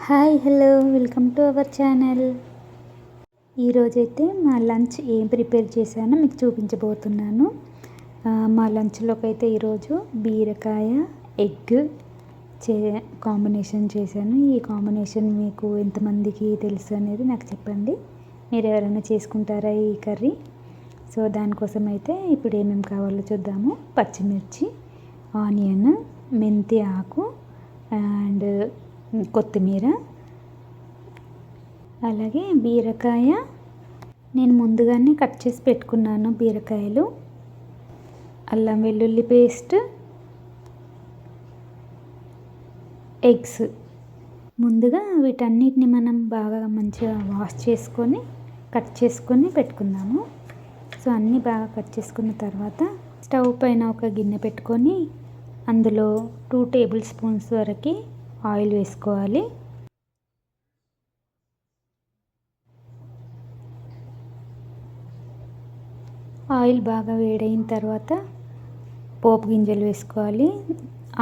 Hi hello welcome to our channel. ఈరోజైతే మా lunch ఏం ప్రిపేర్ చేశానో మీకు చూపించబోతున్నాను. మా లంచ్లోకి అయితే ఈరోజు బీరకాయ ఎగ్ కాంబినేషన్ చేశాను. ఈ కాంబినేషన్ మీకు ఎంతమందికి తెలుసు అనేది నాకు చెప్పండి. మీరు ఎవరైనా చేసుకుంటారా ఈ కర్రీ? సో దానికోసం అయితే ఇప్పుడు ఏమేమి కావాలో చూద్దాము. పచ్చిమిర్చి, ఆనియన్, మెంతి ఆకు అండ్ కొత్తిమీర, అలాగే బీరకాయ నేను ముందుగానే కట్ చేసి పెట్టుకున్నాను. బీరకాయలు, అల్లం వెల్లుల్లి పేస్ట్, ఎగ్స్. ముందుగా వీటన్నిటిని మనం బాగా మంచిగా వాష్ చేసుకొని కట్ చేసుకొని పెట్టుకుందాము. సో అన్నీ బాగా కట్ చేసుకున్న తర్వాత స్టవ్ పైన ఒక గిన్నె పెట్టుకొని అందులో 2 టేబుల్ స్పూన్స్ వరకు ఆయిల్ వేసుకోవాలి. ఆయిల్ బాగా వేడైన తర్వాత పోపు గింజలు వేసుకోవాలి.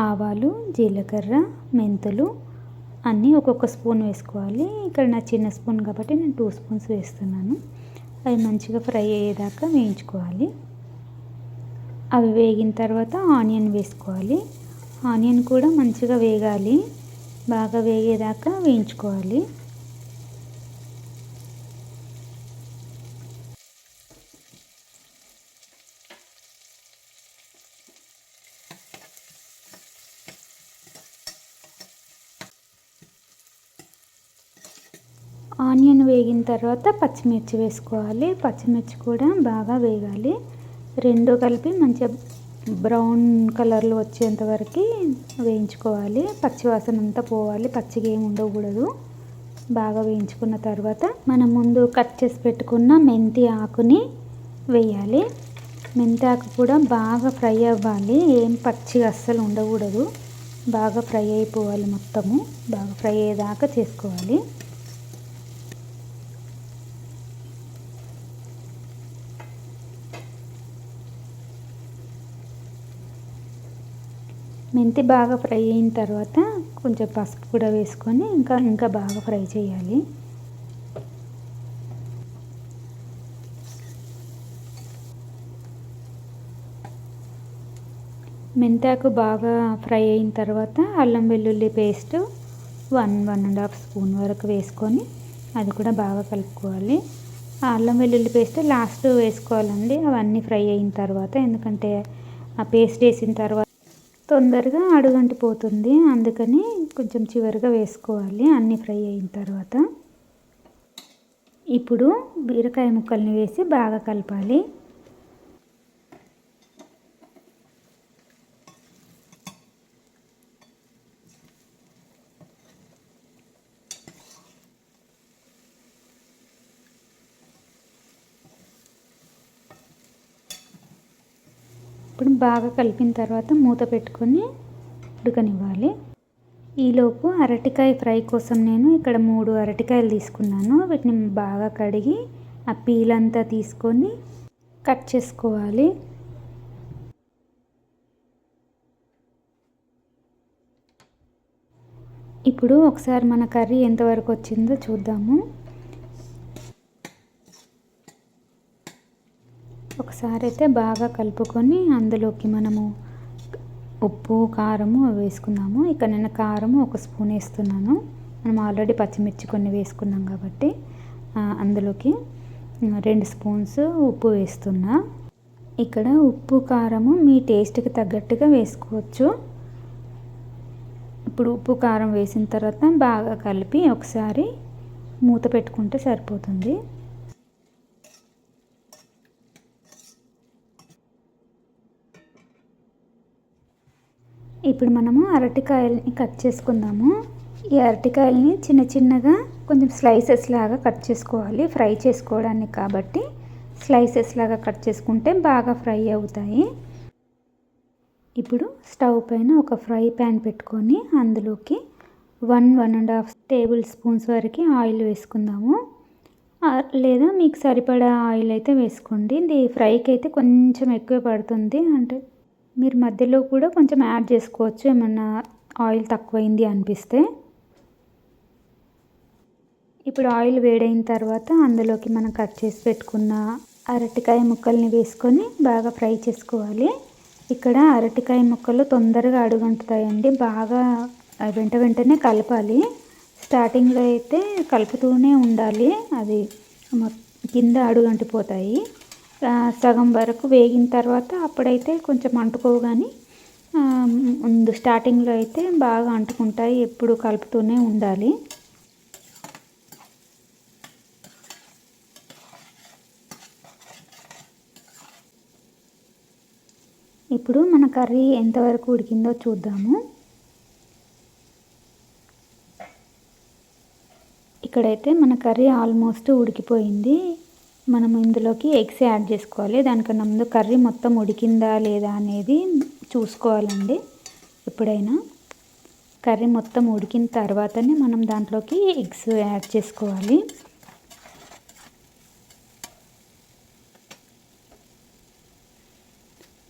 ఆవాలు, జీలకర్ర, మెంతులు అన్నీ ఒక్కొక్క స్పూన్ వేసుకోవాలి. ఇక్కడ నా చిన్న స్పూన్ కాబట్టి నేను 2 స్పూన్స్ వేస్తున్నాను. అవి మంచిగా ఫ్రై అయ్యేదాకా వేయించుకోవాలి. అవి వేగిన తర్వాత ఆనియన్ వేసుకోవాలి. ఆనియన్ కూడా మంచిగా వేగాలి, బాగా వేగేదాకా వేయించుకోవాలి. ఆనియన్ వేగిన తర్వాత పచ్చిమిర్చి వేసుకోవాలి. పచ్చిమిర్చి కూడా బాగా వేగాలి. రెండు కలిపి మంచిగా బ్రౌన్ కలర్లో వచ్చేంత వరకు వేయించుకోవాలి. పచ్చివాసన అంతా పోవాలి, పచ్చిగా ఏమి ఉండకూడదు. బాగా వేయించుకున్న తర్వాత మనం ముందు కట్ చేసి పెట్టుకున్న మెంతి ఆకుని వేయాలి. మెంతి ఆకు కూడా బాగా ఫ్రై అవ్వాలి, ఏం పచ్చిగా అస్సలు ఉండకూడదు. బాగా ఫ్రై అయిపోవాలి, మొత్తము బాగా ఫ్రై అయ్యేదాకా చేసుకోవాలి. మెంతి బాగా ఫ్రై అయిన తర్వాత కొంచెం పసుపు కూడా వేసుకొని ఇంకా బాగా ఫ్రై చేయాలి. మెంతాకు బాగా ఫ్రై అయిన తర్వాత అల్లం వెల్లుల్లి పేస్ట్ 1.5 స్పూన్ వరకు వేసుకొని అది కూడా బాగా కలుపుకోవాలి. ఆ అల్లం వెల్లుల్లి పేస్ట్ లాస్ట్ వేసుకోవాలండి, అవన్నీ ఫ్రై అయిన తర్వాత. ఎందుకంటే ఆ పేస్ట్ వేసిన తర్వాత తొందరగా అడుగంటిపోతుంది, అందుకని కొంచెం చివరిగా వేసుకోవాలి అన్నీ ఫ్రై అయిన తర్వాత. ఇప్పుడు బీరకాయ ముక్కల్ని వేసి బాగా కలపాలి. ఇప్పుడు బాగా కలిపిన తర్వాత మూత పెట్టుకొని ఉడకనివ్వాలి. ఈలోపు అరటికాయ ఫ్రై కోసం నేను ఇక్కడ 3 అరటికాయలు తీసుకున్నాను. వీటిని బాగా కడిగి ఆ పీల్ అంతా తీసుకొని కట్ చేసుకోవాలి. ఇప్పుడు ఒకసారి మన కర్రీ ఎంతవరకు వచ్చిందో చూద్దాము. ఒకసారి అయితే బాగా కలుపుకొని అందులోకి మనము ఉప్పు, కారము వేసుకుందాము. ఇక్కడ నేను కారము 1 స్పూన్ వేస్తున్నాను. మనం ఆల్రెడీ పచ్చిమిర్చి కొన్ని వేసుకున్నాం కాబట్టి అందులోకి 2 స్పూన్స్ ఉప్పు వేస్తున్నా. ఇక్కడ ఉప్పు, కారము మీ టేస్ట్కి తగ్గట్టుగా వేసుకోవచ్చు. ఇప్పుడు ఉప్పు, కారం వేసిన తర్వాత బాగా కలిపి ఒకసారి మూత పెట్టుకుంటే సరిపోతుంది. ఇప్పుడు మనము అరటికాయలని కట్ చేసుకుందాము. ఈ అరటికాయలని చిన్న చిన్నగా కొంచెం స్లైసెస్ లాగా కట్ చేసుకోవాలి, ఫ్రై చేసుకోవడానికి కాబట్టి స్లైసెస్ లాగా కట్ చేసుకుంటే బాగా ఫ్రై అవుతాయి. ఇప్పుడు స్టవ్ పైన ఒక ఫ్రై ప్యాన్ పెట్టుకొని అందులోకి 1.5 టేబుల్ స్పూన్స్ వరకు ఆయిల్ వేసుకుందాము. లేదా మీకు సరిపడా ఆయిల్ అయితే వేసుకోండి. ఇది ఫ్రైకి అయితే కొంచెం ఎక్కువ పడుతుంది, అంటే మీరు మధ్యలో కూడా కొంచెం యాడ్ చేసుకోవచ్చు ఏమన్నా ఆయిల్ తక్కువైంది అనిపిస్తే. ఇప్పుడు ఆయిల్ వేడైన తర్వాత అందులోకి మనం కట్ చేసి పెట్టుకున్న అరటికాయ ముక్కల్ని వేసుకొని బాగా ఫ్రై చేసుకోవాలి. ఇక్కడ అరటికాయ ముక్కలు తొందరగా అడుగంటుతాయండి. బాగా వెంటనే కలపాలి. స్టార్టింగ్లో అయితే కలుపుతూనే ఉండాలి, అది కింద అడుగంటిపోతాయి. సగం వరకు వేగిన తర్వాత అప్పుడైతే కొంచెం అంటుకోవు, కానీ ముందు స్టార్టింగ్లో అయితే బాగా అంటుకుంటాయి. ఎప్పుడు కలుపుతూనే ఉండాలి. ఇప్పుడు మన కర్రీ ఎంతవరకు ఉడికిందో చూద్దాము. ఇక్కడైతే మన కర్రీ ఆల్మోస్ట్ ఉడికిపోయింది. మనం ఇందులోకి ఎగ్స్ యాడ్ చేసుకోవాలి. దానికన్నా ముందు కర్రీ మొత్తం ఉడికిందా లేదా అనేది చూసుకోవాలండి. ఎప్పుడైనా కర్రీ మొత్తం ఉడికిన తర్వాతనే మనం దాంట్లోకి ఎగ్స్ యాడ్ చేసుకోవాలి.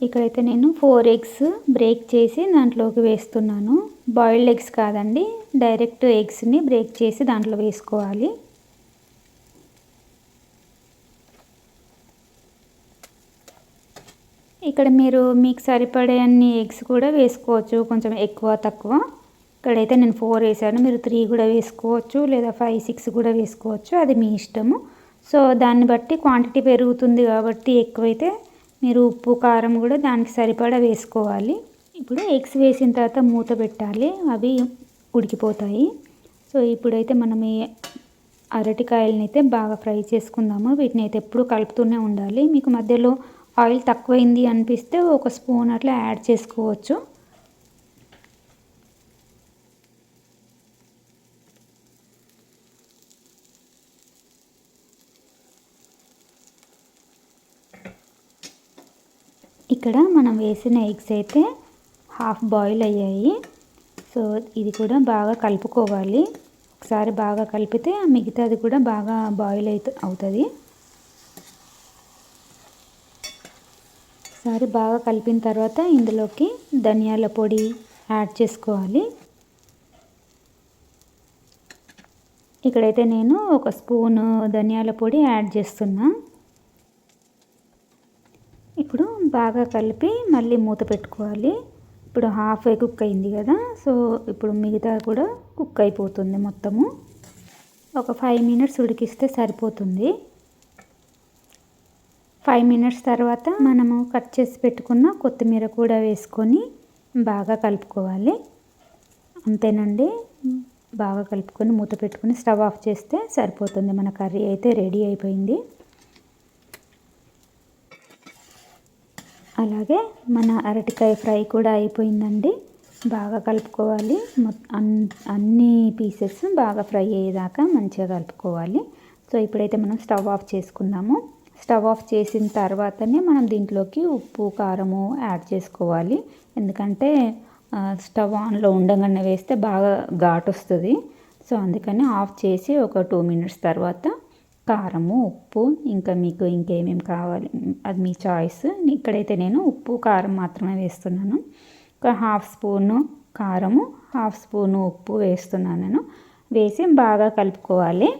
ఇక్కడైతే నేను 4 ఎగ్స్ బ్రేక్ చేసి దాంట్లోకి వేస్తున్నాను. బాయిల్డ్ ఎగ్స్ కాదండి, డైరెక్ట్ ఎగ్స్ని బ్రేక్ చేసి దాంట్లో వేసుకోవాలి. ఇక్కడ మీరు మీకు సరిపడే అన్ని ఎగ్స్ కూడా వేసుకోవచ్చు, కొంచెం ఎక్కువ తక్కువ. ఇక్కడైతే నేను 4 వేసాను, మీరు 3 కూడా వేసుకోవచ్చు, లేదా 5, 6 కూడా వేసుకోవచ్చు, అది మీ ఇష్టము. సో దాన్ని బట్టి క్వాంటిటీ పెరుగుతుంది కాబట్టి ఎక్కువైతే మీరు ఉప్పు కారం కూడా దానికి సరిపడా వేసుకోవాలి. ఇప్పుడు ఎగ్స్ వేసిన తర్వాత మూత పెట్టాలి, అవి ఉడికిపోతాయి. సో ఇప్పుడైతే మనం ఈ అరటికాయలని అయితే బాగా ఫ్రై చేసుకుందాము. వీటిని అయితే ఎప్పుడు కలుపుతూనే ఉండాలి. మీకు మధ్యలో ఆయిల్ తక్కువైంది అనిపిస్తే ఒక స్పూన్ అట్లా యాడ్ చేసుకోవచ్చు. ఇక్కడ మనం వేసిన ఎగ్స్ అయితే హాఫ్ బాయిల్ అయ్యాయి. సో ఇది కూడా బాగా కలుపుకోవాలి. ఒకసారి బాగా కలిపితే మిగతాది కూడా బాగా బాయిల్ అవుతుంది. ఒకసారి బాగా కలిపిన తర్వాత ఇందులోకి ధనియాల పొడి యాడ్ చేసుకోవాలి. ఇక్కడైతే నేను ఒక స్పూను ధనియాల పొడి యాడ్ చేస్తున్నా. ఇప్పుడు బాగా కలిపి మళ్ళీ మూత పెట్టుకోవాలి. ఇప్పుడు హాఫ్ కుక్ అయింది కదా, సో ఇప్పుడు మిగతా కూడా కుక్ అయిపోతుంది మొత్తము. ఒక 5 మినిట్స్ ఉడికిస్తే సరిపోతుంది. 5 మినిట్స్ తర్వాత మనము కట్ చేసి పెట్టుకున్న కొత్తిమీర కూడా వేసుకొని బాగా కలుపుకోవాలి. అంతేనండి, బాగా కలుపుకొని మూత పెట్టుకొని స్టవ్ ఆఫ్ చేస్తే సరిపోతుంది. మన కర్రీ అయితే రెడీ అయిపోయింది. అలాగే మన అరటికాయ ఫ్రై కూడా అయిపోయిందండి. బాగా కలుపుకోవాలి. అన్ని పీసెస్ బాగా ఫ్రై అయ్యేదాకా మంచిగా కలుపుకోవాలి. సో ఇప్పుడైతే మనం స్టవ్ ఆఫ్ చేసుకున్నాము. స్టవ్ ఆఫ్ చేసిన తర్వాతనే మనం దీంట్లోకి ఉప్పు కారము యాడ్ చేసుకోవాలి. ఎందుకంటే స్టవ్ ఆన్లో ఉండగానే వేస్తే బాగా ఘాటు వస్తుంది. సో అందుకని ఆఫ్ చేసి ఒక 2 మినిట్స్ తర్వాత కారము ఉప్పు ఇంకా మీకు ఇంకేమేమి కావాలి అది మీ చాయిస్. ఇక్కడైతే నేను ఉప్పు కారం మాత్రమే వేస్తున్నాను. ఒక హాఫ్ స్పూను కారము, హాఫ్ స్పూను ఉప్పు వేస్తున్నాను నేను. వేసి బాగా కలుపుకోవాలి.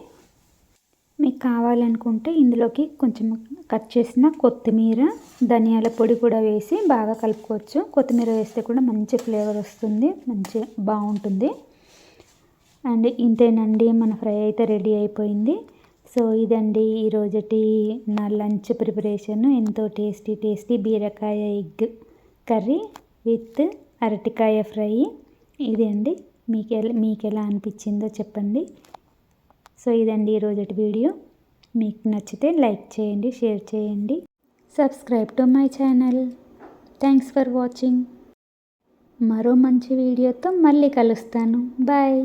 మీకు కావాలనుకుంటే ఇందులోకి కొంచెం కట్ చేసిన కొత్తిమీర, ధనియాల పొడి కూడా వేసి బాగా కలుపుకోవచ్చు. కొత్తిమీర వేస్తే కూడా మంచి ఫ్లేవర్ వస్తుంది, మంచి బాగుంటుంది. అండ్ ఇంతేనండి, మన ఫ్రై అయితే రెడీ అయిపోయింది. సో ఇదండి ఈరోజుటి నా లంచ్ ప్రిపరేషన్. ఎంతో టేస్టీ బీరకాయ ఎగ్ కర్రీ విత్ అరటికాయ ఫ్రై. ఇది అండి, మీకు ఎలా అనిపించిందో చెప్పండి. సో ఇదండి ఈరోజుటి వీడియో. మీకు నచ్చితే లైక్ చేయండి, షేర్ చేయండి, subscribe to my channel. Thanks for watching. మరో మంచి వీడియోతో మళ్ళీ కలుస్తాను. బాయ్.